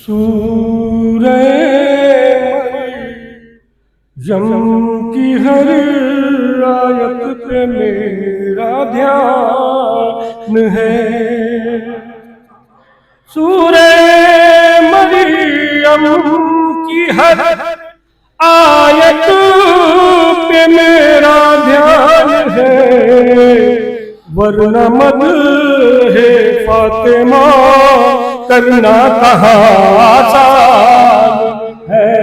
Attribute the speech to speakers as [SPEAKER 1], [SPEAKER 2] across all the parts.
[SPEAKER 1] سورہ مریم کی ہر آیت پہ میرا دھیان ہے۔ سورہ مریم کی ہر آیت پہ میرا دھیان ہے، ورنہ مدح فاطمہ کرنا کہاں آسان ہے،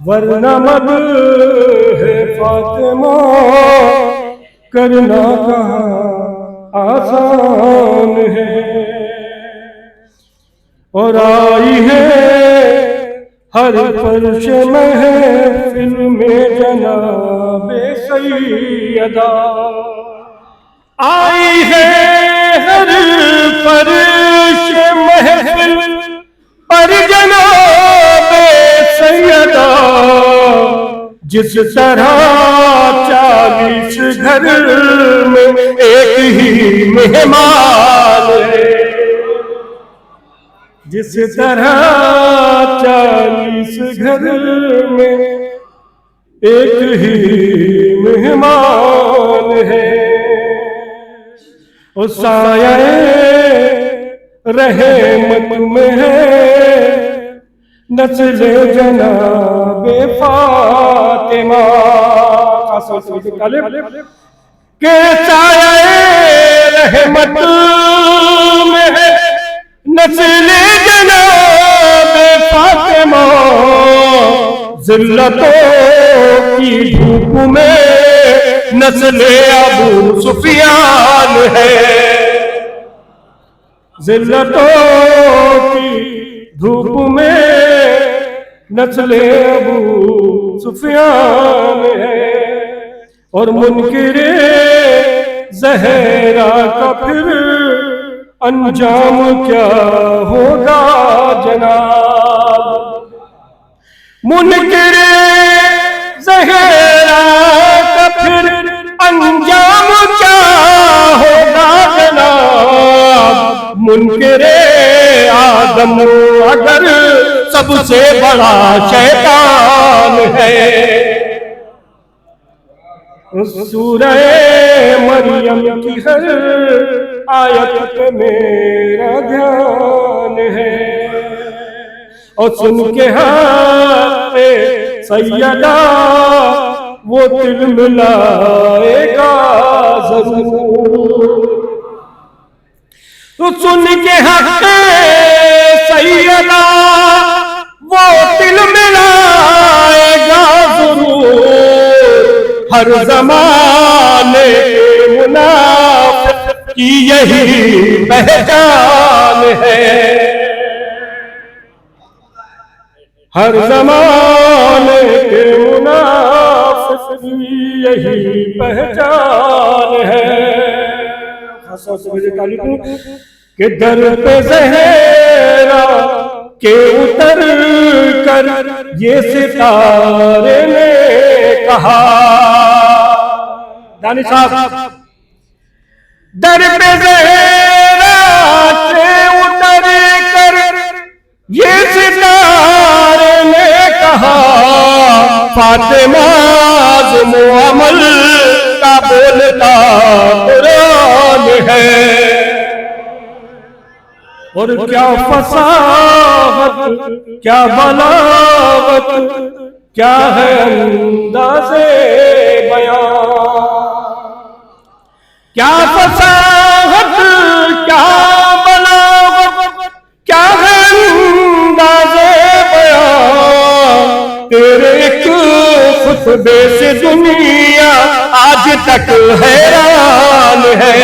[SPEAKER 1] ورنہ مدح فاطمہ کرنا کہاں آسان ہے۔ اور آئی ہے ہر فرش محفل میں جناب سیدہ، آئی ہے ہر فرش محفل پر جناب سیدہ، جس طرح 40 گھر میں ایک ہی مہمان ہے، جس طرح 40 گھر میں ایک ہی مہمان ہے۔ اور سایہ رحمت میں ہے نسل جناب فاطمہ، کہ سایہ رحمت میں ہے نسل جناب فاطمہ، ذلتوں کی دھوپ میں نسل ابو سفیان ہے، ذلتوں کی دھوپ میں نسل ابو سفیان ہے۔ اور منکر زہرا کا پھر انجام کیا ہوگا جناب، منکر زہرا کا پھر انجام کیا ہوگا جناب، منکر آدم اگر سب سے بڑا شیطان ہے۔ سورہ مریم کی ہر آیت پہ میرا دھیان ہے، اور سن کے حق سیدہ وہ دل ملائے گا ضرور، تو سن کے حق سیدہ وہ دل ملائے گا ضرور، ہر زمانے منافق کی یہی پہچان ہے، ہر زمانے کے منافق کی یہی پہچان ہے۔ کہ در پہ زہرا کے اتر کر یہ ستارے نے کہا، دانی صاحب، در پہ زہرا کے اتر کر یہ ستارے نے کہا، فاطمہ عزم و عمل کا بولتا قرآن ہے، اور کیا فصاحت کیا بلاغت کیا ہے انداز بیان، کیا فصاحت کیا بلاغت کیا ہے انداز بیان، تیرے ایک خطبے سے دنیا آج تک حیران ہے،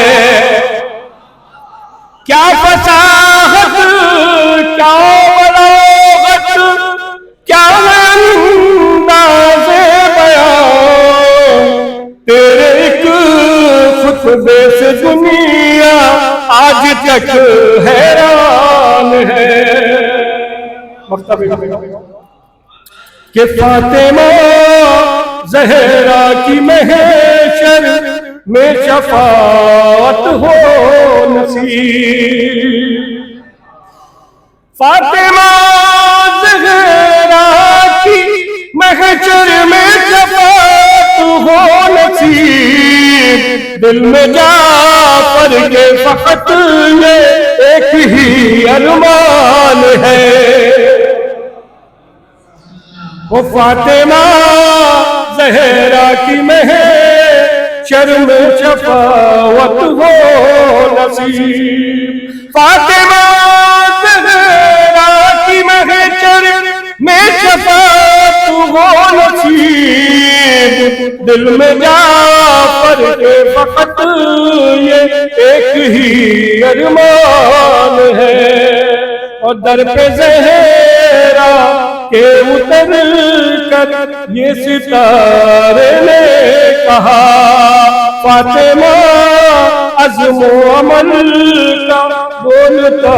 [SPEAKER 1] کیا فصاحت کیا بلاغت کیا انداز بیان، تیرے ایک خطبے سے دنیا آج تک حیران ہے۔ کہ فاطمہ زہرا کی محشر میں شفاعت ہو نصیب، فاطمہ زہرا کی محشر میں شفاعت ہو نصیب، دل میں جعفر کے فقط یہ ایک ہی ارمان ہے، وہ فاطمہ زہرا کی محشر میں شفاعت ہو نصیب، فاطمہ زہرا کی محشر میں شفاعت ہو نصیب، دل میں جعفر کے فقط یہ ایک ہی ارمان ہے، اور در پہ زہرا کہ اتر کر یہ ستارے نے کہا، فاطمہ عزم و عمل کا بولتا